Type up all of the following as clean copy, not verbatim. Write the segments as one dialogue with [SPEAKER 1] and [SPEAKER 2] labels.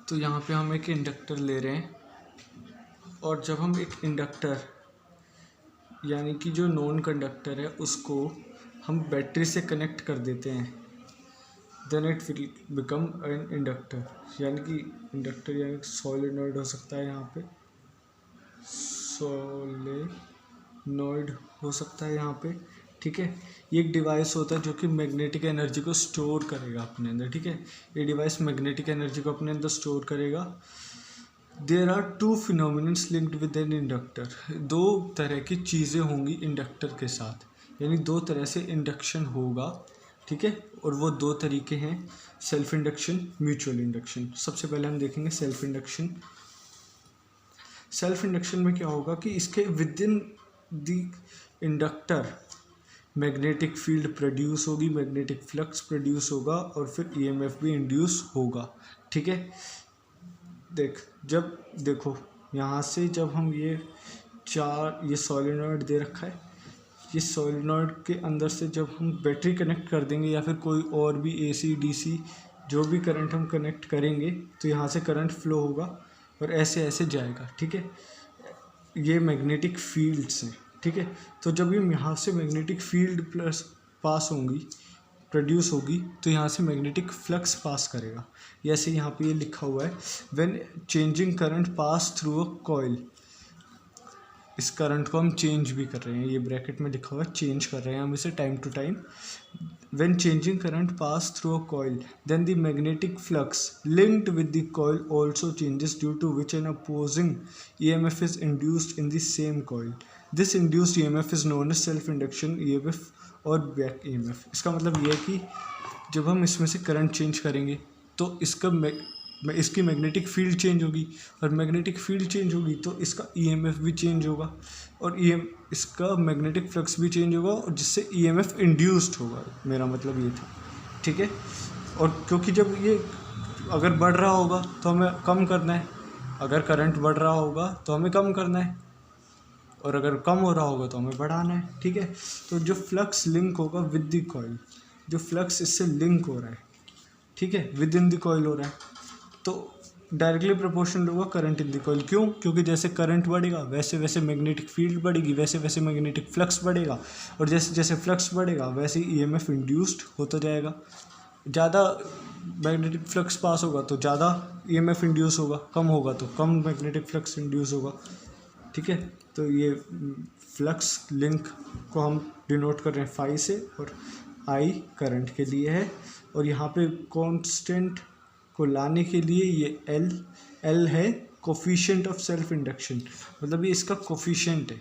[SPEAKER 1] तो यहाँ पे हम एक इंडक्टर ले रहे हैं, और जब हम एक इंडक्टर यानी कि जो नॉन कंडक्टर है उसको हम बैटरी से कनेक्ट कर देते हैं, then it will become an inductor. यानी कि इंडक्टर यानी सोलेनॉइड हो सकता है, यहाँ पे सोलेनॉइड हो सकता है यहाँ पे, ठीक है। ये एक डिवाइस होता है जो कि मैग्नेटिक एनर्जी को स्टोर करेगा अपने अंदर, ठीक है। ये डिवाइस मैग्नेटिक एनर्जी को अपने अंदर स्टोर करेगा। There are two phenomenons linked with an inductor. दो तरह की चीज़ें होंगी इंडक्टर के साथ, यानी दो तरह से इंडक्शन होगा, ठीक है। और वो दो तरीके हैं, सेल्फ इंडक्शन, म्यूचुअल इंडक्शन। सबसे पहले हम देखेंगे सेल्फ इंडक्शन। सेल्फ इंडक्शन में क्या होगा कि इसके with in the inductor magnetic field produce होगी, मैग्नेटिक फ्लक्स प्रोड्यूस होगा, और फिर ईएमएफ भी इंड्यूस होगा, ठीक है। देखो यहाँ से जब हम ये सोलेनॉइड दे रखा है, ये सोलेनॉइड के अंदर से जब हम बैटरी कनेक्ट कर देंगे या फिर कोई और भी एसी डीसी जो भी करंट हम कनेक्ट करेंगे, तो यहाँ से करंट फ्लो होगा और ऐसे ऐसे जाएगा, ठीक है। ये मैग्नेटिक फील्ड्स हैं, ठीक है। तो जब ये यहाँ से मैग्नेटिक फील्ड प्लस पास होंगी, प्रोड्यूस होगी, तो यहाँ से मैग्नेटिक फ्लक्स पास करेगा। जैसे यहाँ पे ये लिखा हुआ है, when changing current pass through a coil. इस करंट को हम चेंज भी कर रहे हैं, ये ब्रैकेट में लिखा हुआ है, चेंज कर रहे हैं हम इसे time to time. When changing current pass through a coil then the magnetic flux linked with the coil also changes, due to which an opposing EMF is induced in the same coil. This induced EMF is known as self induction EMF और back EMF। इसका मतलब ये है कि जब हम इसमें से करंट चेंज करेंगे तो इसकी मैग्नेटिक फील्ड चेंज होगी, और मैग्नेटिक फील्ड चेंज होगी तो इसका EMF भी चेंज होगा, और इसका मैग्नेटिक फ्लक्स भी चेंज होगा, और जिससे EMF इंड्यूस्ड होगा। मेरा मतलब ये था, ठीक है। और क्योंकि जब ये अगर बढ़ रहा होगा तो हमें कम करना है, अगर करंट बढ़ रहा होगा तो हमें कम करना है, और अगर कम हो रहा होगा तो हमें बढ़ाना है, ठीक है। तो जो फ्लक्स लिंक होगा विद द कॉइल, जो फ्लक्स इससे लिंक हो रहा है, ठीक है, विद इन द कॉइल हो रहा है, तो डायरेक्टली प्रोपोर्शनल होगा करंट इन द कॉइल। क्यों? क्योंकि जैसे करंट बढ़ेगा वैसे वैसे मैग्नेटिक फील्ड बढ़ेगी, वैसे वैसे मैग्नेटिक फ्लक्स बढ़ेगा, और जैसे जैसे फ्लक्स बढ़ेगा वैसे ही EMF इंड्यूस्ड होता जाएगा। ज़्यादा मैग्नेटिक फ्लक्स पास होगा तो ज़्यादा EMF इंड्यूस होगा, कम होगा तो कम मैग्नेटिक फ्लक्स इंड्यूस होगा, ठीक है। तो ये फ्लक्स लिंक को हम डिनोट कर रहे हैं फाई से, और I करंट के लिए है, और यहाँ पे कांस्टेंट को लाने के लिए ये L है कोफिशिएंट ऑफ सेल्फ इंडक्शन, मतलब ये इसका कोफिशिएंट है,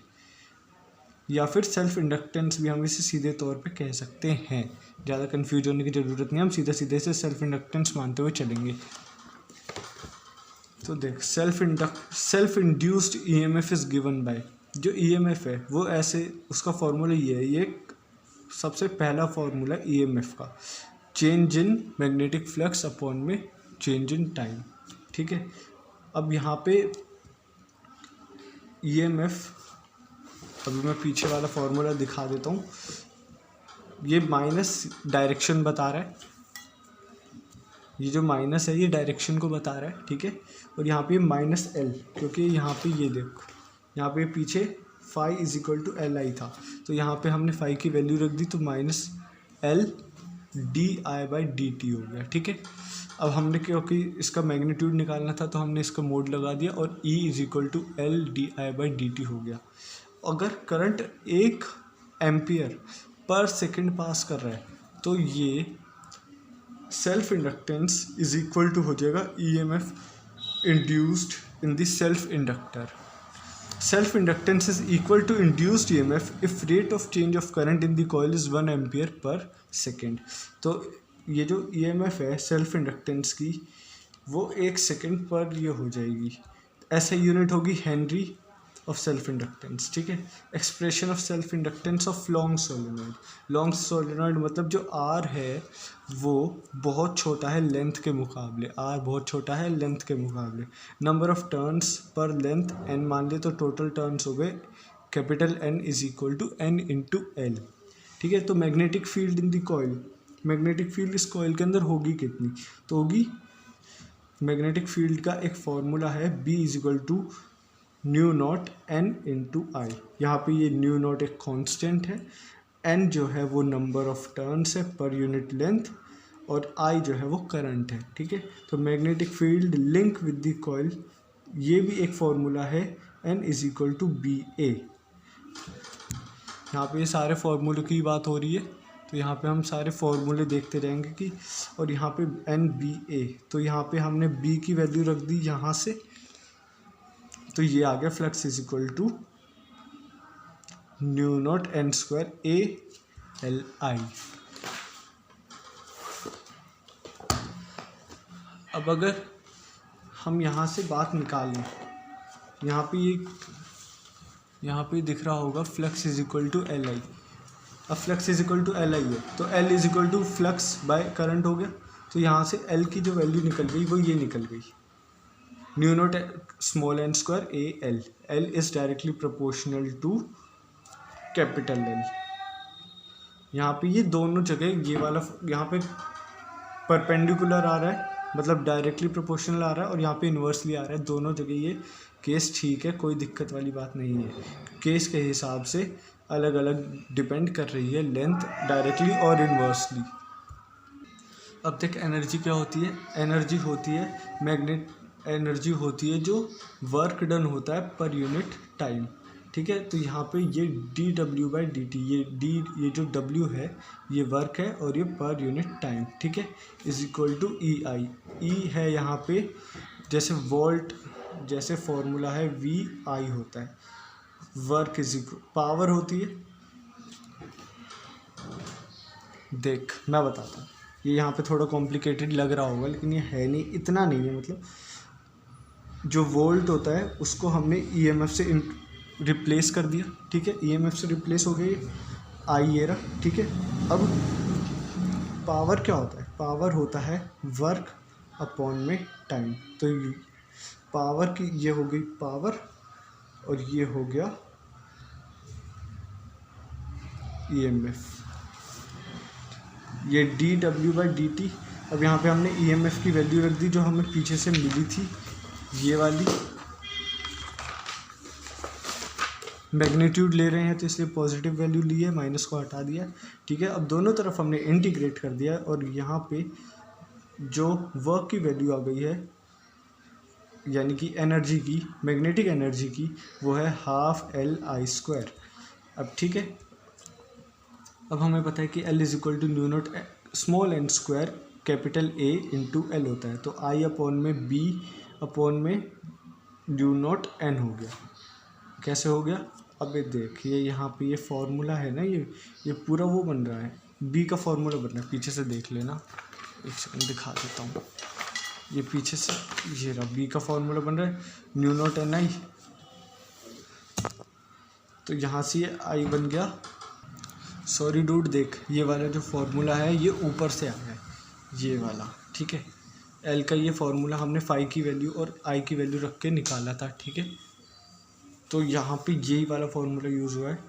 [SPEAKER 1] या फिर सेल्फ इंडक्टेंस भी हम इसे सीधे तौर पे कह सकते हैं। ज़्यादा कन्फ्यूज होने की ज़रूरत नहीं, हम सीधे सीधे से सेल्फ इंडक्टेंस मानते हुए चलेंगे। तो देख, self induced EMF is given by, जो EMF है वो ऐसे, उसका फॉर्मूला ये है, ये सबसे पहला फॉर्मूला EMF का, change in magnetic flux upon में चेंज इन टाइम, ठीक है। अब यहाँ पे EMF, अभी मैं पीछे वाला फॉर्मूला दिखा देता हूँ। ये माइनस डायरेक्शन बता रहा है, ये जो माइनस है ये डायरेक्शन को बता रहा है, ठीक है। और यहाँ पे -L, क्योंकि यहाँ पे ये देखो, यहाँ पे पीछे phi is equal to LI था, तो यहाँ पे हमने फाई की वैल्यू रख दी, तो -L di/dt हो गया, ठीक है। अब हमने क्योंकि इसका मैग्नीट्यूड निकालना था तो हमने इसका मोड लगा दिया, और E is equal to L di/dt हो गया। अगर current 1 ampere per second pass कर रहा है तो ये self inductance is equal to हो जाएगा EMF induced in the self inductor. Self inductance is equal to induced EMF if rate of change of current in the coil is 1 ampere per second. तो ये जो EMF है self inductance की, वो 1 second पर ये हो जाएगी, ऐसे यूनिट होगी हेनरी ऑफ सेल्फ इंडक्टेंस, ठीक है। Expression of self inductance of long solenoid. Long solenoid मतलब जो R है वो बहुत छोटा है लेंथ के मुकाबले, R बहुत छोटा है लेंथ के मुकाबले। Number of turns per length N मान लिए तो टोटल टर्न्स हो गए capital N is equal to N into L, ठीक है। तो magnetic field in the coil, magnetic field इस कॉइल के अंदर होगी कितनी, तो होगी मैग्नेटिक फील्ड का एक फॉर्मूला है B = mu naught N into I. यहाँ पे ये न्यू नॉट एक कांस्टेंट है, N जो है वो नंबर ऑफ टर्न्स है पर यूनिट लेंथ, और I जो है वो करंट है। ठीक है, तो magnetic field link with the coil, ये भी एक फॉर्मूला है N = BA। यहाँ पे ये सारे फॉर्मूले की बात हो रही है, तो यहाँ पे हम सारे फॉर्मूले देखते रहेंगे कि, और यहाँ पे NBA, तो यहाँ पे हमने B की वैल्यू रख दी यहाँ से, तो ये आ गया flux = mu naught N² ALI। अब अगर हम यहाँ से बात निकालें, यहाँ पे दिख रहा होगा फ्लक्स = LI। अब फ्लक्स = LI है, तो L = फ्लक्स बाय करंट हो गया, तो यहाँ से L की जो वैल्यू निकल गई वो ये निकल गई, mu naught N² AL। L is directly proportional to capital L। यहाँ पे ये दोनों जगह, ये वाला यहाँ पे परपेंडिकुलर आ रहा है, मतलब डायरेक्टली प्रोपोर्शनल आ रहा है, और यहाँ पे इन्वर्सली आ रहा है। दोनों जगह ये केस ठीक है, कोई दिक्कत वाली बात नहीं है। केस के हिसाब से अलग अलग डिपेंड कर रही है लेंथ, डायरेक्टली और इन्वर्सली। अब देख, एनर्जी क्या होती है? एनर्जी होती है मैग्नेट एनर्जी होती है जो वर्क डन होता है पर यूनिट टाइम। ठीक है, तो यहाँ पे ये dW/dt, ये जो W है ये वर्क है और ये पर यूनिट टाइम। ठीक है, = EI। E है यहाँ पे जैसे वोल्ट, जैसे फॉर्मूला है VI होता है। वर्क पावर होती है। देख मैं बताता हूँ, ये यहाँ पे थोड़ा कॉम्प्लिकेटेड लग रहा होगा, लेकिन ये है नहीं, इतना नहीं है। मतलब जो वोल्ट होता है उसको हमने EMF से रिप्लेस कर दिया। ठीक है, EMF से रिप्लेस हो गई आई ये रहा। ठीक है, अब पावर क्या होता है? पावर होता है वर्क अपॉन में टाइम। तो पावर की ये हो गई पावर, और ये हो गया EMF, ये dW/dt। अब यहाँ पे हमने EMF की वैल्यू रख दी जो हमें पीछे से मिली थी, ये वाली। मैग्नीट्यूड ले रहे हैं तो इसलिए पॉजिटिव वैल्यू ली है, माइनस को हटा दिया। ठीक है, अब दोनों तरफ हमने इंटीग्रेट कर दिया, और यहाँ पे जो वर्क की वैल्यू आ गई है, यानी कि एनर्जी की, मैग्नेटिक एनर्जी की, वो है ½LI²। अब ठीक है, अब हमें पता है कि L = mu naught n² capital A into L होता है, तो I/B/में न्यू नॉट N हो गया। कैसे हो गया? अब ये देख, ये यहाँ पे ये फॉर्मूला है ना, ये पूरा वो बन रहा है, B का फॉर्मूला बन रहा है। पीछे से देख लेना, एक सेकंड दिखा देता हूँ। ये पीछे से ये रहा, B का फॉर्मूला बन रहा है, न्यू नॉट NI। तो यहाँ से ये I बन गया। सॉरी डूड, देख ये वाला जो फॉर्मूला है ये ऊपर से आया है, ये वाला। ठीक है, L का ये फॉर्मूला हमने फाई की वैल्यू और I की वैल्यू रख के निकाला था। ठीक है, तो यहाँ पे यही वाला फॉर्मूला यूज़ हुआ है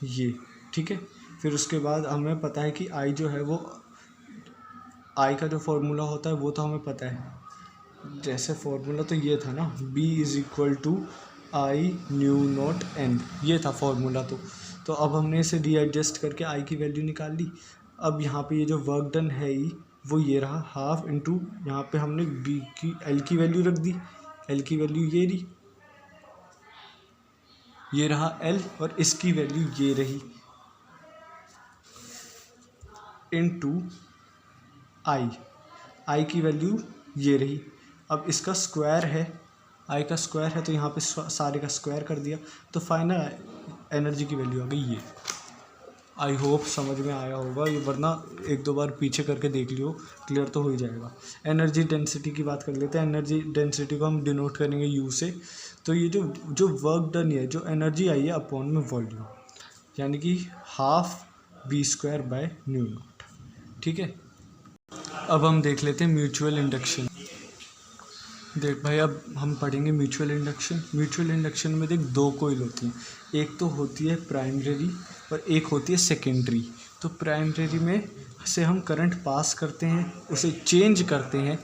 [SPEAKER 1] ये। ठीक है, फिर उसके बाद हमें पता है कि I जो है वो, I का जो फॉर्मूला होता है वो तो हमें पता है। जैसे फॉर्मूला तो ये था ना, B = I new naught N, ये था फॉर्मूला। तो अब हमने इसे रीएडजस्ट करके I की वैल्यू निकाल ली। अब यहाँ पे ये जो वर्क डन है वो ये रहा, हाफ इंटू, यहाँ पे हमने L की वैल्यू रख दी। L की वैल्यू ये रही, ये रहा L, और इसकी वैल्यू ये रही, इनटू I की वैल्यू ये रही। अब इसका स्क्वायर है, I का स्क्वायर है, तो यहाँ पे सारे का स्क्वायर कर दिया, तो फाइनल एनर्जी की वैल्यू आ गई ये। आई होप समझ में आया होगा ये, वरना एक दो बार पीछे करके देख लियो, क्लियर तो हो ही जाएगा। एनर्जी डेंसिटी की बात कर लेते हैं। एनर्जी डेंसिटी को हम डिनोट करेंगे U से। तो ये जो वर्क डन है, जो एनर्जी आई है अपॉन में वॉल्यूम, यानी कि ½V²/न्यू नॉट। ठीक है, अब हम देख लेते हैं म्यूचुअल इंडक्शन। देख भाई, अब हम पढ़ेंगे म्यूचुअल इंडक्शन। म्यूचुअल इंडक्शन में देख दो कोइल होती हैं, एक तो होती है प्राइमरी और एक होती है सेकेंडरी। तो प्राइमरी में से हम करंट पास करते हैं, उसे चेंज करते हैं,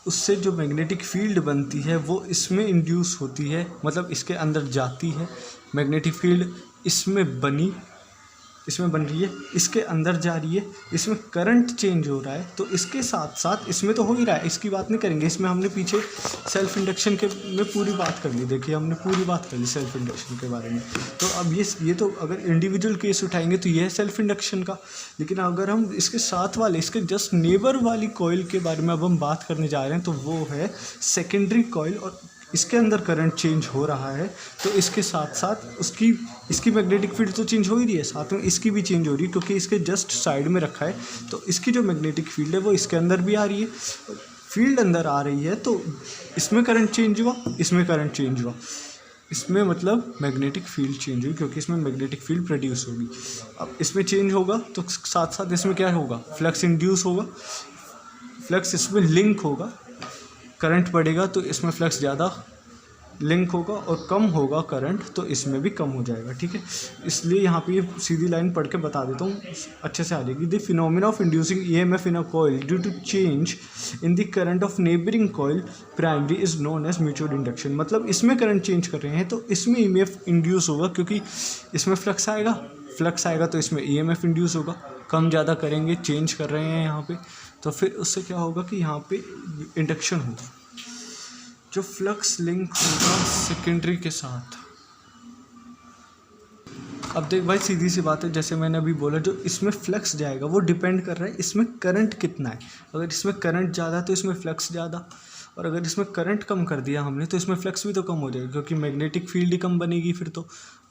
[SPEAKER 1] उससे जो मैग्नेटिक फील्ड बनती है वो इसमें इंड्यूस होती है, मतलब इसके अंदर जाती है। मैग्नेटिक फील्ड इसमें बन रही है, इसके अंदर जा रही है, इसमें करंट चेंज हो रहा है। तो इसके साथ साथ इसमें तो हो ही रहा है, इसकी बात नहीं करेंगे, इसमें हमने पीछे सेल्फ इंडक्शन के में पूरी बात कर ली। देखिए हमने पूरी बात कर ली सेल्फ इंडक्शन के बारे में। तो अब ये तो अगर इंडिविजुअल केस उठाएंगे तो ये है सेल्फ इंडक्शन का। लेकिन अगर हम इसके साथ वाले, इसके जस्ट नेबर वाली कॉइल के बारे में अब हम बात करने जा रहे हैं, तो वो है सेकेंडरी कॉइल। और इसके अंदर करंट चेंज हो रहा है, तो इसके साथ साथ इसकी मैग्नेटिक फील्ड तो चेंज हो ही रही है, साथ में इसकी भी चेंज हो रही है, क्योंकि इसके जस्ट साइड में रखा है। तो इसकी जो मैग्नेटिक फील्ड है वो इसके अंदर भी आ रही है। फील्ड अंदर आ रही है तो इसमें करंट चेंज हुआ, इसमें करंट चेंज हुआ, इसमें मतलब मैग्नेटिक फील्ड चेंज हुई, क्योंकि इसमें मैग्नेटिक फील्ड प्रोड्यूस होगी। अब इसमें चेंज होगा तो साथ साथ इसमें क्या होगा, फ्लक्स इंड्यूस होगा, फ्लक्स इसमें लिंक होगा। करंट बढ़ेगा तो इसमें फ्लक्स ज़्यादा लिंक होगा, और कम होगा करंट तो इसमें भी कम हो जाएगा। ठीक है, इसलिए यहाँ पे ये सीधी लाइन पढ़ के बता देता हूँ, अच्छे से आ जाएगी। The phenomena of inducing EMF in a coil due to change in the current of neighbouring coil primary is known as mutual induction. मतलब इसमें करंट चेंज कर रहे हैं तो इसमें ईएमएफ इंड्यूस होगा, क्योंकि इसमें फ्लक्स आएगा तो इसमें ईएमएफ इंड्यूस होगा। कम ज़्यादा करेंगे, चेंज कर रहे हैं यहाँ पे, तो फिर उससे क्या होगा कि यहाँ पे इंडक्शन होगा, जो फ्लक्स लिंक होगा सेकेंडरी के साथ। अब देख भाई, सीधी सी बात है, जैसे मैंने अभी बोला, जो इसमें फ्लक्स जाएगा वो डिपेंड कर रहा है इसमें करंट कितना है। अगर इसमें करंट ज़्यादा तो इसमें फ्लक्स ज़्यादा, और अगर इसमें करंट कम कर दिया हमने तो इसमें फ्लक्स भी तो कम हो जाएगा, क्योंकि मैग्नेटिक फील्ड ही कम बनेगी फिर तो,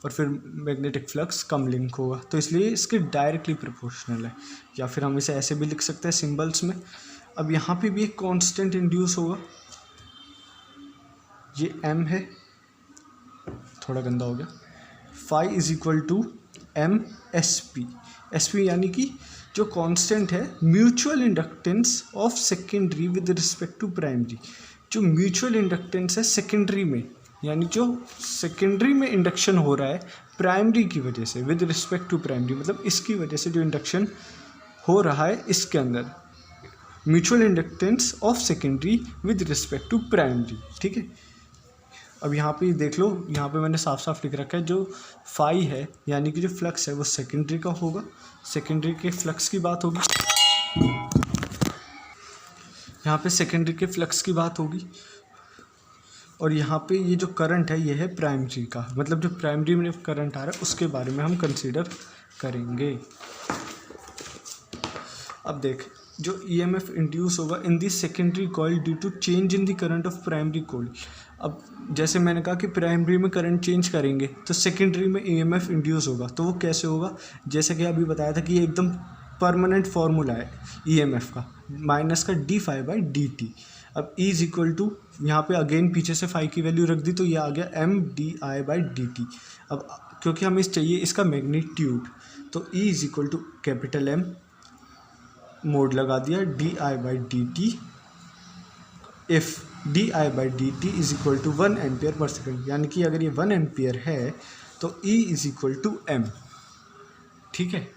[SPEAKER 1] और फिर मैग्नेटिक फ्लक्स कम लिंक होगा। तो इसलिए इसके डायरेक्टली प्रोपोर्शनल है, या फिर हम इसे ऐसे भी लिख सकते हैं सिम्बल्स में। अब यहाँ पे भी एक कांस्टेंट इंड्यूस होगा, ये m है, थोड़ा गंदा हो गया। Phi is equal to M S P यानी कि जो कांस्टेंट है mutual inductance of secondary with respect to primary. जो म्यूचुअल इंडक्टेंस है सेकेंडरी में, यानी जो सेकेंडरी में इंडक्शन हो रहा है प्राइमरी की वजह से, विद रिस्पेक्ट टू प्राइमरी मतलब इसकी वजह से जो इंडक्शन हो रहा है इसके अंदर, mutual inductance of secondary with respect to primary. ठीक है, अब यहाँ पे देख लो, यहाँ पे मैंने साफ साफ लिख रखा है, जो फाई है यानी कि जो फ्लक्स है वो सेकेंडरी का होगा, सेकेंडरी के फ्लक्स की बात होगी, यहाँ पे सेकेंडरी के फ्लक्स की बात होगी। और यहाँ पे ये जो करंट है ये है प्राइमरी का, मतलब जो प्राइमरी में करंट आ रहा है उसके बारे में हम कंसीडर करेंगे। अब देख, जो ईएमएफ इंड्यूस होगा in the secondary coil due to change in the current of primary coil. अब जैसे मैंने कहा कि प्राइमरी में करंट चेंज करेंगे तो सेकेंडरी में ईएमएफ इंड्यूस होगा। तो वो कैसे होगा, जैसे कि अभी बताया था कि ये एकदम परमानेंट फार्मूला है ईएमएफ का, माइनस का D phi by D T. अब ई इज इक्वल टू, यहाँ पे अगेन पीछे से फाई की वैल्यू रख दी तो ये आ गया M D I by D T. अब क्योंकि हमें चाहिए इसका मैग्नीट्यूड, तो E is equal to capital M, mod लगा दिया D I by D T, if D I by D T is equal to 1 ampere per second, यानी कि अगर ये 1 एम्पियर है तो E is equal to M. ठीक है,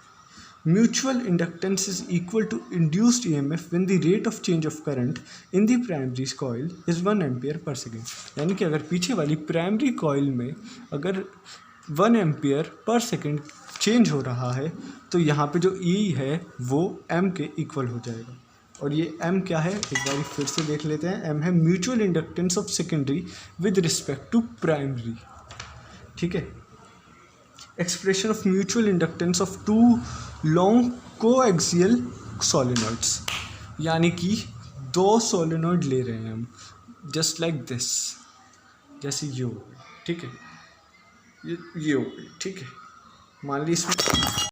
[SPEAKER 1] mutual inductance is equal to induced EMF when the rate of change of current in the primary coil is 1 ampere per second. यानी कि अगर पीछे वाली प्राइमरी कॉइल में अगर 1 एम्पियर पर सेकेंड चेंज हो रहा है तो यहाँ पे जो E है वो M के इक्वल हो जाएगा। और ये M क्या है, एक बार फिर से देख लेते हैं। M है mutual inductance of secondary with respect to primary. ठीक है, expression of mutual inductance of two long coaxial solenoids, यानी कि 2 सोलेनॉइड ले रहे हैं हम, जस्ट लाइक दिस, जैसे ये हो, ठीक है, ये हो गई। ठीक है, मान ली इसमें